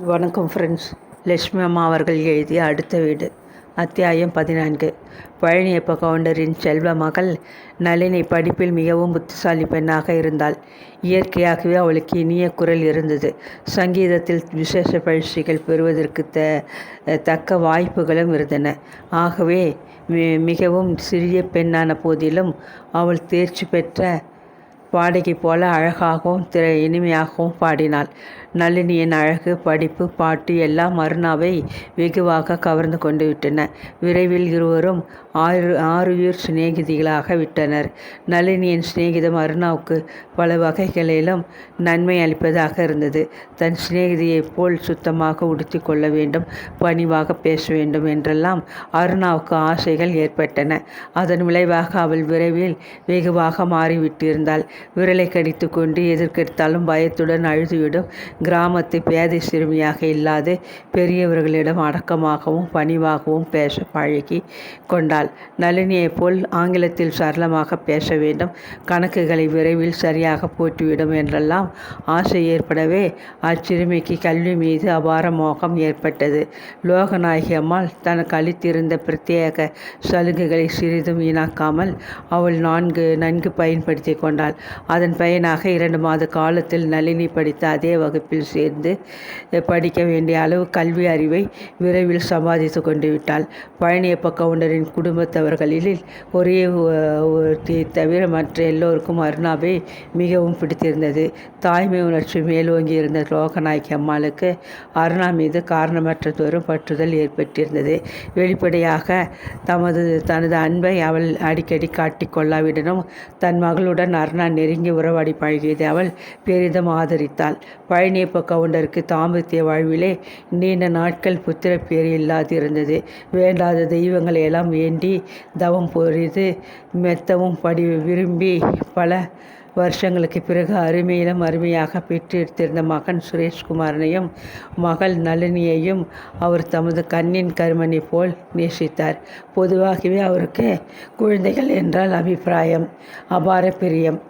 வணக்கம் ஃப்ரெண்ட்ஸ். லட்சுமி அம்மா அவர்கள் எழுதிய அடுத்த வீடு, அத்தியாயம் 14. பழனியப்ப கவுண்டரின் செல்வ மகள் நளினி படிப்பில் மிகவும் புத்திசாலி பெண்ணாக இருந்தாள். இயற்கையாகவே அவளுக்கு இனிய குரல் இருந்தது. சங்கீதத்தில் விசேஷ பயிற்சிகள் பெறுவதற்கு தக்க வாய்ப்புகளும் இருந்தன. ஆகவே மிகவும் சிறிய பெண்ணான போதிலும் அவள் தேர்ச்சி பெற்ற பாடகி போல அழகாகவும் இனிமையாகவும் பாடினாள். நளினியின் அழகு, படிப்பு, பாட்டு எல்லாம் அருணாவை வெகுவாக கவர்ந்து கொண்டு விட்டன. விரைவில் இருவரும் ஆறுயிர் சிநேகிதிகளாக விட்டனர். நளினியின் சிநேகிதம் அருணாவுக்கு பல வகைகளிலும் நன்மை அளிப்பதாக இருந்தது. தன் சிநேகிதியைப் போல் சுத்தமாக உடுத்தி கொள்ள வேண்டும், பணிவாக பேச வேண்டும் என்றெல்லாம் அருணாவுக்கு ஆசைகள் ஏற்பட்டன. அதன் விளைவாக அவள் விரைவில் வெகுவாக மாறிவிட்டிருந்தாள். விரலை கடித்து கொண்டு எதற்கெடுத்தாலும் பயத்துடன் அழுதுவிடும் கிராமத்து பேதை சிறுமியாக இல்லாது பெரியவர்களிடம் அடக்கமாகவும் பணிவாகவும் பேச பழகி கொண்டாள். நளினியைப் போல் ஆங்கிலத்தில் சரளமாக பேச வேண்டும், கணக்குகளை விரைவில் சரியாக போட்டுவிடும் என்றெல்லாம் ஆசை ஏற்படவே அச்சிறுமிக்கு கல்வி மீது அபார மோகம் ஏற்பட்டது. லோகநாயகி அம்மாள் தனக்கு அளித்திருந்த பிரத்யேக சலுகைகளை சிறிதும் வீணாக்காமல் அவள் நன்கு பயன்படுத்தி கொண்டாள். அதன் பயனாக 2 மாத காலத்தில் நளினி படித்த அதே வகுப்பில் சேர்ந்து படிக்க வேண்டிய அளவு கல்வி அறிவை விரைவில் சம்பாதித்து கொண்டு விட்டாள். பழனியப்ப கவுண்டரின் குடும்பத்தவர்களில் ஒரே ஒருத்தியை தவிர மற்ற எல்லோருக்கும் அருணாவை மிகவும் பிடித்திருந்தது. தாய்மை உணர்ச்சி மேலோங்கி இருந்த லோகநாயகி அம்மாளுக்கு அருணா மீது காரணமற்றதொரு பற்றுதல் ஏற்பட்டிருந்தது. வெளிப்படையாக தனது அன்பை அவள் அடிக்கடி காட்டிக்கொள்ளாவிடனும் தன் மகளுடன் அருணா நெருங்கி உறவாடி பழகியதை அவள் பெரிதும் ஆதரித்தாள். பழனியப்ப கவுண்டருக்கு தாம்பத்திய வாழ்விலே நீண்ட நாட்கள் புத்திர பேறு இல்லாதிருந்தது. வேண்டாத தெய்வங்களை எல்லாம் வேண்டி தவம் புரிது மெத்தவும் விரும்பி பல வருஷங்களுக்கு பிறகு அருமையிலும் அருமையாக பெற்றெடுத்திருந்த மகன் சுரேஷ்குமாரனையும் மகள் நளினியையும் அவர் தமது கண்ணின் கருமணி போல் நேசித்தார். பொதுவாகவே அவருக்கு குழந்தைகள் என்றால் அபிப்பிராயம், அபார பிரியம்.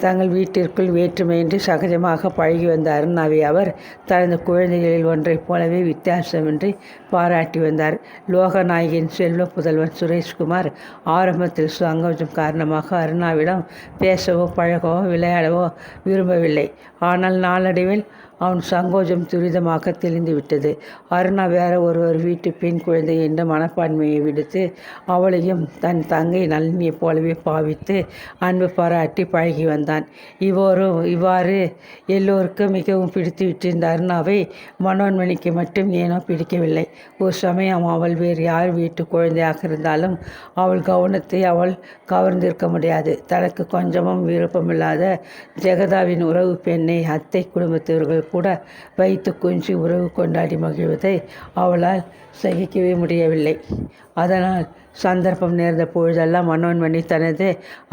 தங்கள் வீட்டிற்குள் வேற்றுமையின்றி சகஜமாக பழகி வந்த அருணாவை அவர் தனது குழந்தைகளில் ஒன்றைப் போலவே வித்தியாசமின்றி பாராட்டி வந்தார். லோகநாயகியின் செல்வ புதல்வன் சுரேஷ்குமார் ஆரம்பத்தில் சங்கோஜம் காரணமாக அருணாவிடம் பேசவோ பழகவோ விளையாடவோ விரும்பவில்லை. ஆனால் நாளடைவில் அவன் சங்கோஜம் துரிதமாக தெளிந்துவிட்டது. அருணா வேற ஒருவர் வீட்டு பெண் குழந்தை என்ற மனப்பான்மையை விடுத்து அவளையும் தன் தங்கை நளினியைப் போலவே பாவித்து அன்பு பாராட்டி பழகி வந்தான். இவ்வாறு எல்லோருக்கும் மிகவும் பிடித்து விட்டிருந்த அருணாவை மனோன்மணிக்கு மட்டும் ஏனோ பிடிக்கவில்லை. ஒரு சமயம் அவள் வேறு யார் வீட்டு குழந்தையாக இருந்தாலும் அவள் கவனத்தை அவள் கவர்ந்திருக்க முடியாது. தனக்கு கொஞ்சமும் விருப்பமில்லாத ஜெகதாவின் உறவு பெண்ணை அத்தை குடும்பத்தவர்கள் கூட வைத்து கொஞ்சி உறவு கொண்டாடி மகிழ்வதை அவளால் சகிக்கவே முடியவில்லை. அதனால் சந்தர்ப்பம் நேர்ந்த பொழுதெல்லாம் மனோன்மணி தனது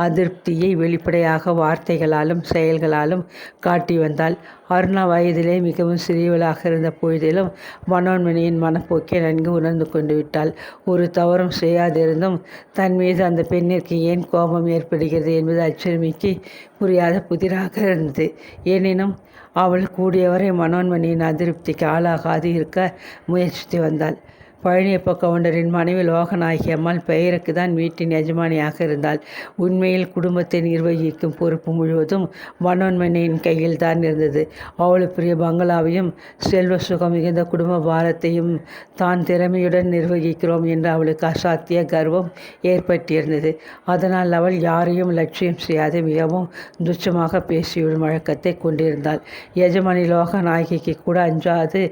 அதிருப்தியை வெளிப்படையாக வார்த்தைகளாலும் செயல்களாலும் காட்டி வந்தாள். அருணா வயதிலே மிகவும் சிறியவளாக இருந்த பொழுதிலும் மனோன்மணியின் மனப்போக்கை நன்கு உணர்ந்து கொண்டு விட்டாள். ஒரு தவறும் செய்யாதிருந்தும் தன் மீது அந்த பெண்ணிற்கு ஏன் கோபம் ஏற்படுகிறது என்பது அச்சிறுமிக்கு புரியாத புதிராக இருந்தது. எனினும் அவள் கூடியவரை மனோன்மணியின் அதிருப்திக்கு ஆளாகாது இருக்க முயற்சித்து வந்தாள். பழனியப்ப கவுண்டரின் மனைவி லோகநாயகி அம்மாள் பெயருக்கு தான் வீட்டின் எஜமானியாக இருந்தாள். உண்மையில் குடும்பத்தை நிர்வகிக்கும் பொறுப்பு முழுவதும் மனோன்மணியின் கையில் தான் இருந்தது. அவ்வளவு பெரிய பங்களாவையும் செல்வ சுகம் மிகுந்த குடும்ப பாரத்தையும் தான் திறமையுடன் நிர்வகிக்கிறோம் என்று அவளுக்கு அசாத்திய கர்வம் ஏற்பட்டிருந்தது. அதனால் அவள் யாரையும் லட்சியம் செய்யாது மிகவும் துச்சமாக பேசிவிடும் வழக்கத்தை கொண்டிருந்தாள். எஜமானி லோகநாயகிக்கு கூட அஞ்சாது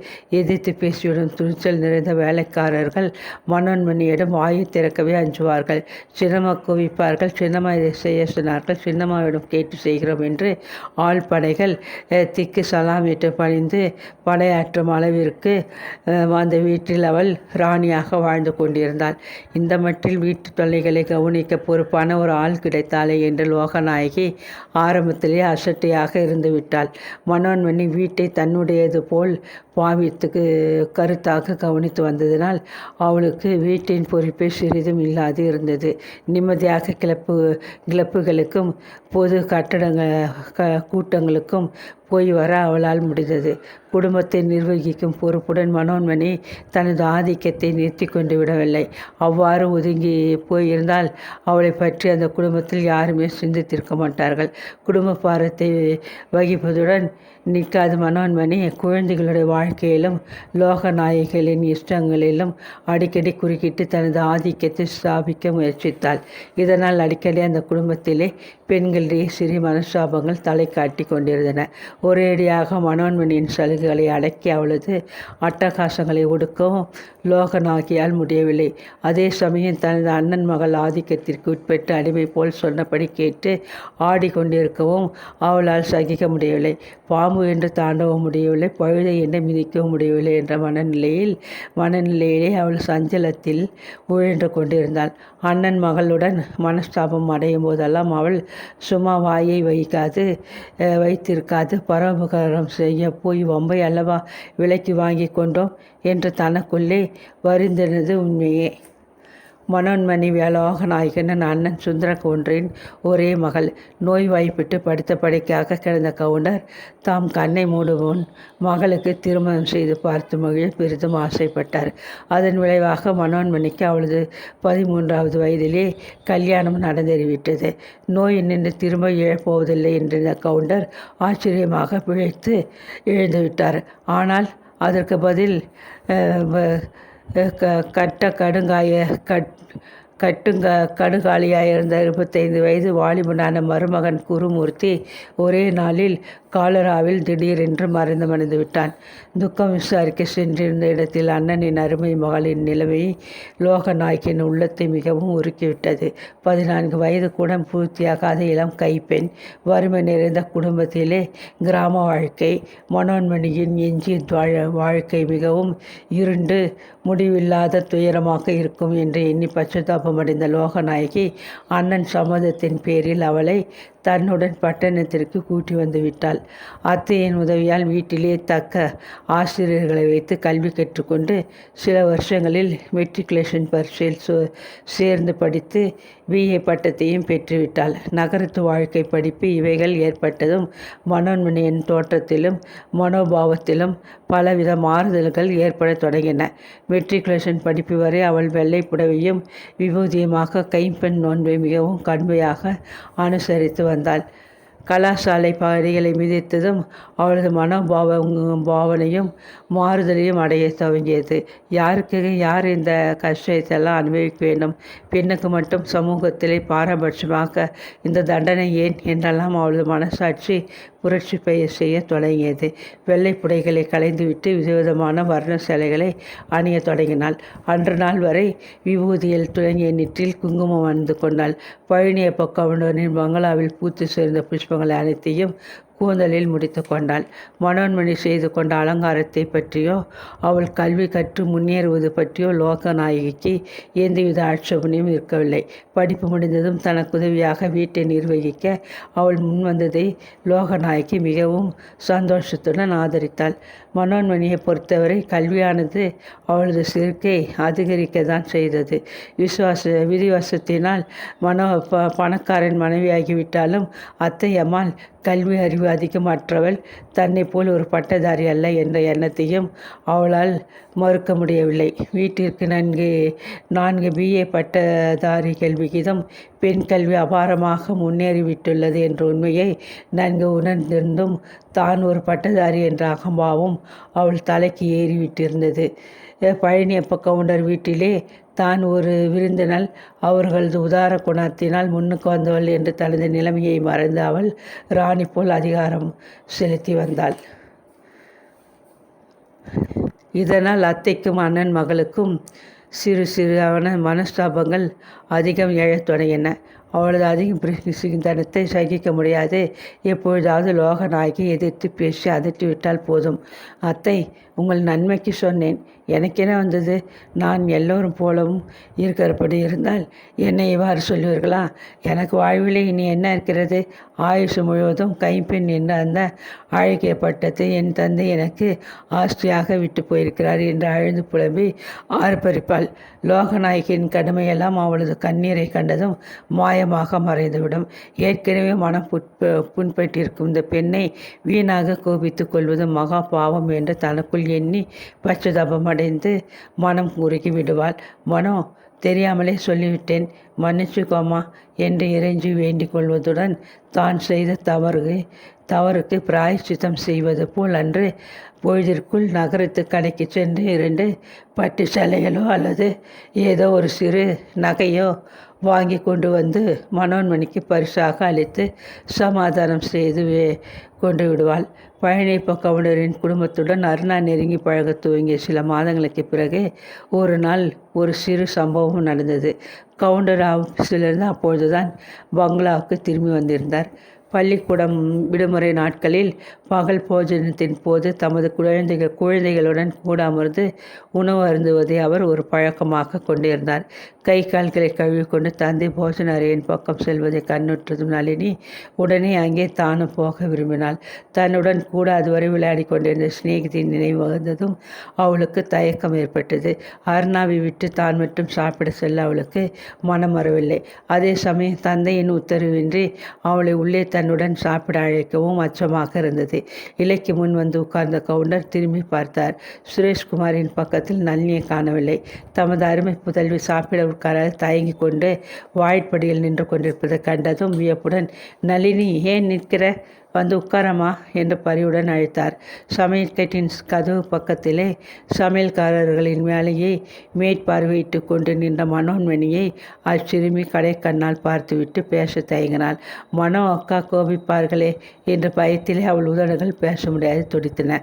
எதிர்த்து பேசிவிடும் துணிச்சல் நிறைந்த வேலைக்காரர்கள் மனோன்மணியிடம் வாயை திறக்கவே அஞ்சுவார்கள். சின்னம்மா குவிப்பார்கள். சின்னம்மா இதை செய்ய சொன்னார்கள், சின்னம்மாவிடம் கேட்டு செய்கிறோம் என்று ஆள் படைகள் திக்கு சலாமிட்டு பணிந்து படையாற்றும் அளவிற்கு அந்த வீட்டில் அவள் ராணியாக வாழ்ந்து கொண்டிருந்தாள். இந்த மட்டில் வீட்டு தொல்லைகளை கவனிக்க பொறுப்பான ஒரு ஆள் கிடைத்தாலே என்று லோகநாயகி ஆரம்பத்திலே அசட்டையாக இருந்து விட்டாள். மனோன்மணி வீட்டை தன்னுடையது போல் பாவித்துக்கு கருத்தாக கவனித்து வந்ததினால் அவளுக்கு வீட்டின் பொறுப்பே சிறிதும் இல்லாது இருந்தது. நிம்மதியாக கிளப்புகளுக்கும் பொது கூட்டங்களுக்கும் போய் வர அவளால் முடிந்தது. குடும்பத்தை நிர்வகிக்கும் பொறுப்புடன் மனோன்மணி தனது ஆதிக்கத்தை நிறுத்தி கொண்டு விடவில்லை. அவ்வாறு ஒதுங்கி போயிருந்தால் அவளை பற்றி அந்த குடும்பத்தில் யாருமே சிந்தித்திருக்க மாட்டார்கள். குடும்ப பாரத்தை வகிப்பதுடன் நிற்காத மனோன்மணி குழந்தைகளுடைய வாழ்க்கையிலும் லோகநாயகிகளின் இஷ்டங்களிலும் அடிக்கடி குறுக்கிட்டு தனது ஆதிக்கத்தை ஸ்தாபிக்க முயற்சித்தாள். இதனால் அடிக்கடி அந்த குடும்பத்திலே பெண்களிடையே சிறிய மனஸ்தாபங்கள் தலை காட்டி கொண்டிருந்தன. ஒரேடியாக மனோன்மணியின் சலுகைகளை அடக்கி அவளது அட்டகாசங்களை ஒடுக்கவும் லோகநாயகியால் முடியவில்லை. அதே சமயம் தனது அண்ணன் மகள் ஆதிக்கத்திற்கு உட்பட்டு அடிமை போல் சொன்னபடி கேட்டு ஆடிக்கொண்டிருக்கவும் அவளால் சகிக்க முடியவில்லை. பாம்பு என்று தாண்டவும் முடியவில்லை, பழுதை என்று மிதிக்கவும் முடியவில்லை என்ற மனநிலையிலே அவள் சஞ்சலத்தில் உழன்று கொண்டிருந்தாள். அண்ணன் மகளுடன் மனஸ்தாபம் அடையும் போதெல்லாம் அவள் சும்மா வாயை வைத்திருக்காது பரோபகாரம் செய்ய போய் வம்பை அல்லவா விலைக்கு வாங்கி கொண்டோம் என்று தனக்குள்ளே வருந்தினது உண்மையே. மனோன்மணி லோகநாயகனின் அண்ணன் சுந்தர கவுண்டரின் ஒரே மகள். நோய்வாய்ப்பட்டு படுத்த படுக்கையாக கிடந்த கவுண்டர் தாம் கண்ணை மூடுவோன் மகளுக்கு திருமணம் செய்து பார்த்து மகிழ பெரிதும் ஆசைப்பட்டார். அதன் விளைவாக மனோன்மணிக்கு அவளது 13வது வயதிலே கல்யாணம் நடந்தேறிவிட்டது. நோய் நின்று திரும்ப இழப்போவதில்லை என்ற கவுண்டர் ஆச்சரியமாக பிழைத்து எழுந்துவிட்டார். ஆனால் அதற்கு பதில் கடுங்காலியாக இருந்த 25 வயது வாலிபனான மருமகன் குருமூர்த்தி ஒரே நாளில் காலராவில் திடீரென்று மறைந்து விட்டான். துக்கம் விசாரிக்க சென்றிருந்த இடத்தில் அண்ணனின் அருமை மகளின் நிலைமை லோகநாயகின் உள்ளத்தை மிகவும் உருக்கிவிட்டது. 14 வயது கூட பூர்த்தியாகாத இளம் கைப்பெண், வறுமை நிறைந்த குடும்பத்திலே கிராம வாழ்க்கை, மனோன்மணியின் எஞ்சிய வாழ்க்கை மிகவும் இருண்டு முடிவில்லாத துயரமாக இருக்கும் என்று எண்ணி பச்சதாபமடைந்த லோகநாயகி அண்ணன் சம்மதத்தின் பேரில் அவளை தன்னுடன் பட்டணத்திற்கு கூட்டி வந்து விட்டாள். அத்தையின் உதவியால் வீட்டிலே தக்க ஆசிரியர்களை வைத்து கல்வி கற்றுக்கொண்டு சில வருஷங்களில் மெட்ரிகுலேஷன் பரீட்சையில் சேர்ந்து படித்து BA பட்டத்தையும் பெற்றுவிட்டாள். நகரத்து வாழ்க்கை படிப்பு இவைகள் ஏற்பட்டதும் மனோன்மணியின் தோற்றத்திலும் மனோபாவத்திலும் பலவித மாறுதல்கள் ஏற்பட தொடங்கின. மெட்ரிகுலேஷன் படிப்பு வரை அவள் வெள்ளை புடவையும் விபூதியுமாக கைம்பெண் நோன்பை மிகவும் கடுமையாக அனுசரித்து வந்தாள். கலாசாலை படிகளை மிதித்ததும் அவளது பாவனையும் மாறுதலையும் அடைய துவங்கியது. யார் இந்த கஷ்டத்தெல்லாம் அனுபவிக்க வேண்டும்? பெண்ணுக்கு மட்டும் சமூகத்திலே பாரபட்சமாக இந்த தண்டனை ஏன் என்றெல்லாம் அவளது மனசாட்சி புரட்சி செய்ய தொடங்கியது. வெள்ளை புடைகளை களைந்துவிட்டு விதவிதமான வர்ண சேலைகளை அணிய தொடங்கினாள். அன்று நாள் வரை விபூதியில் துளங்கிய நெற்றில் குங்குமம் அணிந்து கொண்டாள். பழனியப்ப கவுண்டரின் பங்களாவில் பூத்து சேர்ந்த புஷ்பங்களை அனைத்தையும் கூந்தலில் முடித்து கொண்டாள். மனோன்மணி செய்து கொண்ட அலங்காரத்தை பற்றியோ அவள் கல்வி கற்று முன்னேறுவது பற்றியோ லோகநாயகிக்கு எந்தவித ஆட்சேபனையும் இருக்கவில்லை. படிப்பு முடிந்ததும் தனக்கு உதவியாக வீட்டை நிர்வகிக்க அவள் முன்வந்ததை லோகநாயகி மிகவும் சந்தோஷத்துடன் ஆதரித்தாள். மனோன்மணியை பொறுத்தவரை கல்வியானது அவளது சிறுக்கை அதிகரிக்க தான் செய்தது. விதிவசத்தினால் பணக்காரன் மனைவியாகிவிட்டாலும் அத்தையம்மாள் கல்வி அறிவு அதிகமற்றவள், தன்னை போல் ஒரு பட்டதாரி அல்ல என்ற எண்ணத்தையும் அவளால் மறுக்க முடியவில்லை. வீட்டிற்கு 4 BA பட்டதாரிகள் விகிதம் பெண் கல்வி அபாரமாக முன்னேறிவிட்டுள்ளது என்ற உண்மையை நன்கு உணர்ந்திருந்தும் தான் ஒரு பட்டதாரி என்ற அகம்பாவம் அவள் தலைக்கு ஏறிவிட்டிருந்தது. பழனியப்ப கவுண்டர் வீட்டிலே தான் ஒரு விருந்தினள், அவர்களது உதார குணத்தினால் முன்னுக்கு வந்தவள் என்று தனது நிலைமையை மறந்து அவள் ராணி போல் அதிகாரம் செலுத்தி வந்தாள். இதனால் அத்தைக்கும் அண்ணன் மகளுக்கும் சிறு மனஸ்தாபங்கள் அதிகம் எழத் தொடங்கின. அவளது அதிக சிந்தனத்தை சகிக்க முடியாது. எப்பொழுதாவது லோகநாயகி எதிர்த்து பேசி அதட்டிவிட்டால் போதும். அத்தை, உங்கள் நன்மைக்கு சொன்னேன், எனக்கென வந்தது? நான் எல்லோரும் போலவும் இருக்கிறபடி இருந்தால் என்னை இவ்வாறு சொல்லுவீர்களா? எனக்கு வாழ்விலே இனி என்ன இருக்கிறது? ஆயுசு முழுவதும் கைப்பெண் என்ற அந்த அழகிய பட்டத்தை என் தந்தை எனக்கு ஆஸ்தியாக விட்டு போயிருக்கிறார் என்று அழுது புலம்பி ஆர்ப்பரிப்பாள். லோகநாயகியின் கடுமையெல்லாம் அவளது கண்ணீரை கண்டதும் மாய மாயமாக மறைந்துவிடும். ஏற்கனவே மனம் புண்பட்டிருக்கும் இந்த பெண்ணை வீணாக கோபித்துக் கொள்வது மகா பாவம் என்று தனக்குள் எண்ணி பச்சதாபமடைந்து மனம் உருகி விடுவாள். மனோ, தெரியாமலே சொல்லிவிட்டேன், மன்னிச்சுக்கோமா என்று இறைஞ்சி வேண்டிக் கொள்வதுடன் தான் செய்த தவறுக்கு பிராயச்சித்தம் செய்வது போல் அன்று பொழுதிற்குள் நகரத்து கடைக்கு சென்று 2 பட்டு சேலைகளோ அல்லது ஏதோ ஒரு சிறு நகையோ வாங்கி கொண்டு வந்து மனோன்மணிக்கு பரிசாக அளித்து சமாதானம் செய்து கொண்டு விடுவாள். பழனியப்ப கவுண்டரின் குடும்பத்துடன் அருணா நெருங்கி பழக துவங்கிய சில மாதங்களுக்கு பிறகு ஒரு நாள் ஒரு சிறு சம்பவம் நடந்தது. கவுண்டர் ஆஃபீஸிலிருந்து அப்பொழுதுதான் பங்களாவுக்கு திரும்பி வந்திருந்தார். பள்ளிக்கூடம் விடுமுறை நாட்களில் பகல் போஜனத்தின் போது தமது குழந்தைகளுடன் கூட அமர்ந்து உணவு அருந்துவதை அவர் ஒரு பழக்கமாக கொண்டிருந்தார். கை கால்களை கழுவிக்கொண்டு தந்தை போஜன அறையின் பக்கம் செல்வதை கண்ணுற்றதும் நளினி உடனே அங்கே தானும் போக விரும்பினாள். தன்னுடன் கூட அதுவரை விளையாடி கொண்டிருந்த சிநேகிதியின் நினைவு வந்ததும் அவளுக்கு தயக்கம் ஏற்பட்டது. அருணாவை விட்டு தான் மட்டும் சாப்பிட செல்ல அவளுக்கு மனம் வரவில்லை. அதே சமயம் தந்தையின் உத்தரவின்றி அவளை உள்ளே தன்னுடன் சாப்பிட அழைக்கவும் அச்சமாக இருந்தது. இலைக்கு முன் வந்து உட்கார்ந்த கவுண்டர் திரும்பி பார்த்தார். சுரேஷ்குமாரின் பக்கத்தில் நளினியை காணவில்லை. தமது அருமை புதல்வி சாப்பிட உட்கார தயங்கி கொண்டு வாய்ப்படியில் நின்று கொண்டிருப்பதை கண்டதும் வியப்புடன், நளினி, ஏன் நிற்கிற? வந்து உட்காரம்மா என்று பரிவுடன் அழைத்தார். சமையற்கட்டின் கதவு பக்கத்திலே சமையல்காரர்களின் வேலையை மேற்பார்வையிட்டு கொண்டு நின்ற மனோன்மணியை அச்சிறுமி கடைக்கண்ணால் பார்த்துவிட்டு பேச தயங்கினாள். மனோ அக்கா கோபிப்பார்களே என்ற பயத்திலே அவள் உதடுகள் பேச முடியாது துடித்தன.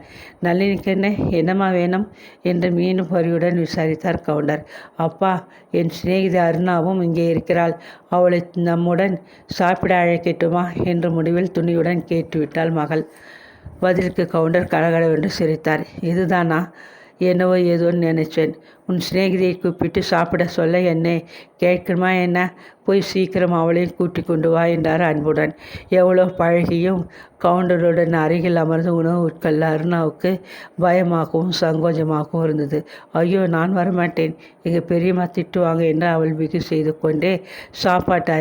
நளினிக்கென்ன, என்னம்மா வேணும் என்று மீண்டும் பரிவுடன் விசாரித்தார் கவுண்டர். அப்பா, என் சிநேகிதி அருணாவும் இங்கே இருக்கிறாள். அவளை நம்முடன் சாப்பிட அழைக்கட்டுமா என்று முடிவில் துணியுடன் கேட்டுவிட்டாள் மகள். பதிலுக்கு கவுண்டர் கடகடவென்று சிரித்தார். இதுதானா? என்னவோ ஏதோன்னு நினைச்சேன். உன் சிநேகிதியை கூப்பிட்டு சாப்பிட சொல்ல என்னை கேட்கணுமா என்ன? போய் சீக்கிரம் அவளையும் கூட்டி கொண்டு வா என்றார் அன்புடன். எவ்வளோ பழகியும் கவுண்டருடன் அருகில் அமர்ந்து உணவு உட்கொள்ள அருணாவுக்கு பயமாகவும் சங்கோஜமாகவும் இருந்தது. ஐயோ, நான் வரமாட்டேன், எங்கள் பெரியம்மா திட்டுவாங்க என்று அவள் பிகு செய்து கொண்டே சாப்பாட்டு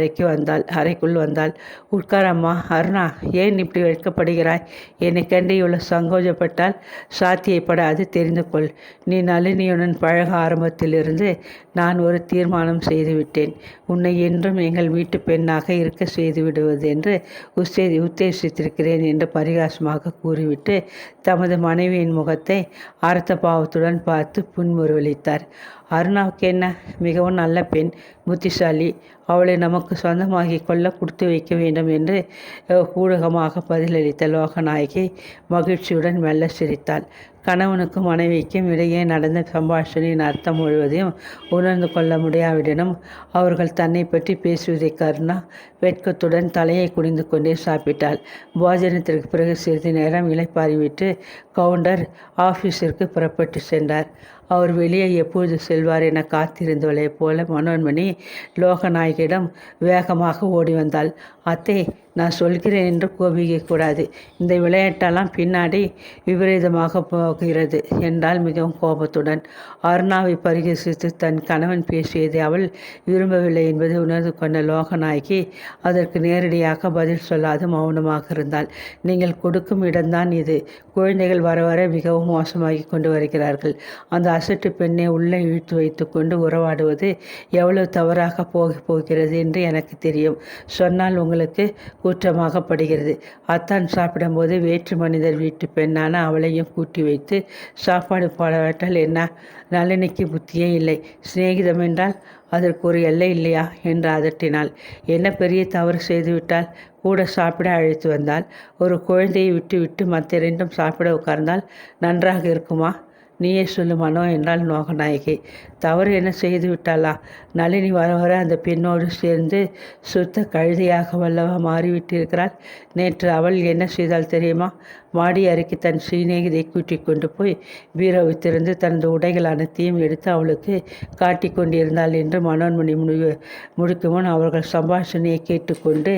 அறைக்குள் வந்தாள். உட்காரம்மா. அருணா, ஏன் இப்படி வெட்கப்படுகிறாய்? என்னை கண்டு இவ்வளோ சங்கோஜப்பட்டால் சாத்தியப்படாது, தெரிந்து கொள். நீ நளினியுடன் பழக ஆரம்பத்திலிருந்து நான் ஒரு தீர்மானம் செய்துவிட்டேன். உன்னை என்றும் எங்கள் வீட்டு பெண்ணாக இருக்க செய்துவிடுவது என்று உத்தேசித்திருக்கிறேன் என்று பரிகாசமாக கூறிவிட்டு தமது மனைவியின் முகத்தை அர்த்த பாவத்துடன் பார்த்து புன்முறுவலித்தார். அருணாவுக்கு என்ன? மிகவும் நல்ல பெண், புத்திசாலி. அவளை நமக்கு சொந்தமாகி கொள்ள கொடுத்து வைக்க வேண்டும் என்று ஊடகமாக பதிலளித்த லோகநாயகி மகிழ்ச்சியுடன் மெல்ல சிரித்தாள். கணவனுக்கும் மனைவிக்கும் இடையே நடந்த சம்பாஷணையின் அர்த்தம் முழுவதையும் உணர்ந்து கொள்ள முடியாவிடனும் அவர்கள் தன்னை பற்றி பேசுவதை கருணா வெட்கத்துடன் தலையை குனிந்து கொண்டே சாப்பிட்டாள். போஜனத்திற்கு பிறகு சிறிது நேரம் இளைப்பாறிவிட்டு கவுண்டர் ஆஃபீஸிற்கு புறப்பட்டு சென்றார். அவர் வெளியே எப்பொழுது செல்வார் என காத்திருந்தவளைப் போல மனோன்மணி லோகநாயகியிடம் வேகமாக ஓடி வந்தாள். அத்தை, நான் சொல்கிறேன் என்று கோபிக்கக்கூடாது. இந்த விளையாட்டெல்லாம் பின்னாடி விபரீதமாக போகிறது என்றால் மிகவும் கோபத்துடன். அருணாவை பரிகசித்து தன் கணவன் பேசியதை அவள் விரும்பவில்லை என்பதை உணர்ந்து கொண்ட லோகநாயகி அதற்கு நேரடியாக பதில் சொல்லாது மௌனமாக இருந்தாள். நீங்கள் கொடுக்கும் இடம்தான் இது. குழந்தைகள் வர வர மிகவும் மோசமாகி கொண்டு வருகிறார்கள். அந்த அசட்டு பெண்ணை உள்ளே இழுத்து வைத்து கொண்டு உறவாடுவது எவ்வளவு தவறாக போகிறது என்று எனக்கு தெரியும். சொன்னால் உங்களுக்கு குற்றமாகப்படுகிறது. அத்தான் சாப்பிடும்போது வேற்று மனிதர் வீட்டு பெண்ணான அவளையும் கூட்டி வைத்து சாப்பாடு போடாவிட்டால் என்ன? நளினிக்கு புத்தியே இல்லை. சிநேகிதம் என்றால் அதற்கு ஒரு எல்லை இல்லையா என்று அதட்டினாள். என்ன பெரிய தவறு செய்துவிட்டால்? கூட சாப்பிட அழைத்து வந்தால். ஒரு குழந்தையை விட்டு மற்ற 2ம் சாப்பிட உட்கார்ந்தால் நன்றாக இருக்குமா? நீயே சொல்லு மனோ என்றால் லோகநாயகி. தவறு என்ன செய்து விட்டாளா? நளினி வர வர அந்த பெண்ணோடு சேர்ந்து சுத்த கழுதையாக வல்லவா மாறிவிட்டிருக்கிறாள். நேற்று அவள் என்ன செய்தால் தெரியுமா? மாடி அறைக்கு தன் சிநேகிதை கூட்டி கொண்டு போய் பீரோவை திறந்து தனது உடைகள் அனைத்தையும் எடுத்து அவளுக்கு காட்டி கொண்டிருந்தாள் என்று மனோன்மணி முடிக்கும் முன் அவர்கள் சம்பாஷணையை கேட்டுக்கொண்டு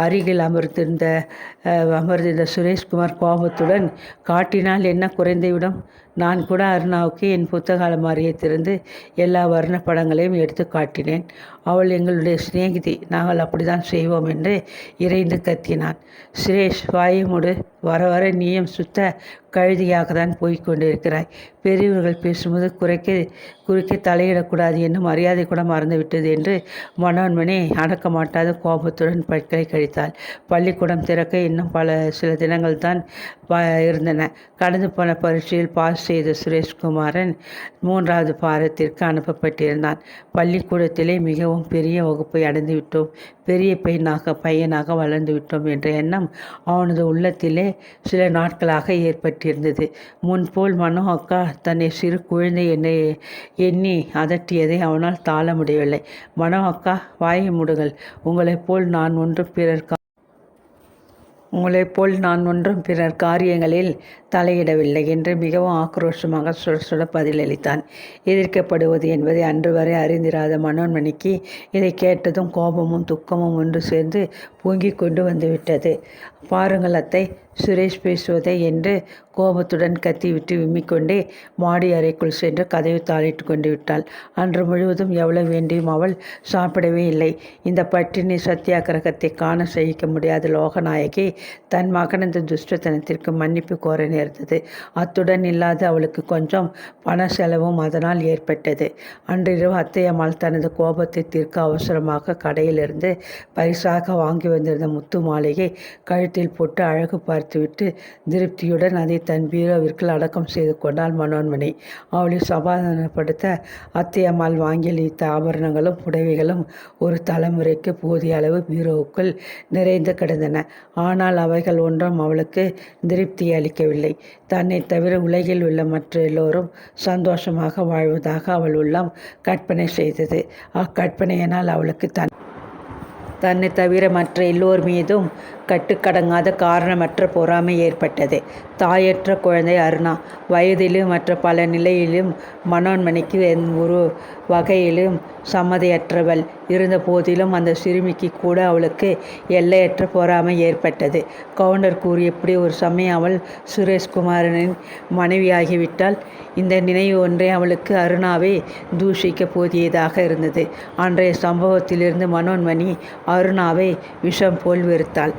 அருகில் அமர்ந்திருந்த சுரேஷ்குமார் கோபத்துடன், காட்டினால் என்ன குறைந்துவிடும்? நான் கூட அருணாவுக்கு என் புத்தக அலமாரியை திறந்து எல்லா வர்ண படங்களையும் எடுத்து காட்டினேன். அவள் எங்களுடைய சிநேகிதி, நாங்கள் அப்படித்தான் செய்வோம் என்று இறைந்து கத்தினான். சுரேஷ், வாயை மூடு. வர வர நீயும் சுத்த கழுதியாக தான் போய்க் கொண்டிருக்கிறாய். பெரியவர்கள் பேசும்போது குறுக்கே தலையிடக்கூடாது என்னும் மரியாதை கூட மறந்துவிட்டது என்று மனோன்மணி அடக்க மாட்டாத கோபத்துடன் பற்களை கழித்தாள். பள்ளிக்கூடம் திறக்க இன்னும் சில தினங்கள் தான் இருந்தன. கடந்து போன பரீட்சையில் பாஸ் செய்த சுரேஷ்குமாரன் 3வது பாடத்திற்கு அனுப்பப்பட்டிருந்தான். பள்ளிக்கூடத்திலே மிகவும் பெரிய வகுப்பை அடைந்து விட்டோம், பெரிய பையனாக வளர்ந்து விட்டோம் என்ற எண்ணம் அவனது உள்ளத்திலே சில நாட்களாக ஏற்பட்டிருந்தது. முன்போல் மனோ அக்கா தன்னை சிறு குழந்தை எண்ணி அதட்டியதை அவனால் தாழ முடியவில்லை. மனோ அக்கா, வாயை மூடுங்கள். உங்களைப் போல் நான் ஒன்றும் பிறர் காரியங்களில் தலையிடவில்லை என்று மிகவும் ஆக்ரோஷமாக சுட பதிலளித்தான். எதிர்க்கப்படுவது என்பதை அன்று வரை அறிந்திராத மனோன்மணிக்கு இதை கேட்டதும் கோபமும் துக்கமும் ஒன்று சேர்ந்து பொங்கிக் கொண்டு வந்துவிட்டது. பாருங்கள் அத்தை, சுரேஷ் பேசுவதை என்று கோபத்துடன் கத்திவிட்டு விம்மிக்கொண்டே மாடி அறைக்குள் சென்று கதவை தாளிட்டு கொண்டு விட்டாள். அன்று முழுவதும் எவ்வளவு வேண்டியும் அவள் சாப்பிடவே இல்லை. இந்த பட்டினி சத்தியாகிரகத்தை காண சகிக்க முடியாத லோகநாயகி தன் மகனது துஷ்டத்தனத்திற்கு மன்னிப்பு கோர நேர்ந்தது. அத்துடன் இல்லாத அவளுக்கு கொஞ்சம் பண செலவும் அதனால் ஏற்பட்டது. அன்றிரவு அத்தையம்மாள் தனது கோபத்தை தீர்க்க அவசரமாக கடையிலிருந்து பரிசாக வாங்கி வந்திருந்த முத்து மாளிகை கழுத்தில் போட்டு அழகு பார்த்துவிட்டு திருப்தியுடன் அதை தன் பீரோவிற்குள் அடக்கம் செய்து கொண்டாள் மனோன்மணி. அவளை சமாதானப்படுத்த அத்தையம்மாள் வாங்கியளித்த ஆபரணங்களும் புடவைகளும் ஒரு தலைமுறைக்கு போதிய அளவு பீரோவுக்குள் நிறைந்து கிடந்தன. ஆனால் அவைகள் ஒன்றும் அவளுக்கு திருப்தி அளிக்கவில்லை. தன்னை தவிர உலகில் உள்ள மற்ற எல்லோரும் சந்தோஷமாக வாழ்வதாக அவள் உள்ளம் கற்பனை செய்தது. அக்கற்பனையினால் அவளுக்கு தன்னை தவிர மற்ற எல்லோர் மீதும் கட்டுக்கடங்காத காரணமற்ற பொறாமை ஏற்பட்டது. தாயற்ற குழந்தை அருணா. வயதிலும் மற்ற பல நிலையிலும் மனோன்மணிக்கு ஒரு வகையிலும் சம்மதியற்றவள் இருந்த போதிலும் அந்த சிறுமிக்கு கூட அவளுக்கு எல்லையற்ற பொறாமை ஏற்பட்டது. கவுண்டர் கூறியபடி ஒரு சமயம் அவள் சுரேஷ்குமாரனின் மனைவியாகிவிட்டால் இந்த நினைவு ஒன்றே அவளுக்கு அருணாவை தூஷிக்க போதியதாக இருந்தது. அன்றைய சம்பவத்திலிருந்து மனோன்மணி அருணாவை விஷம் போல் வெறுத்தாள்.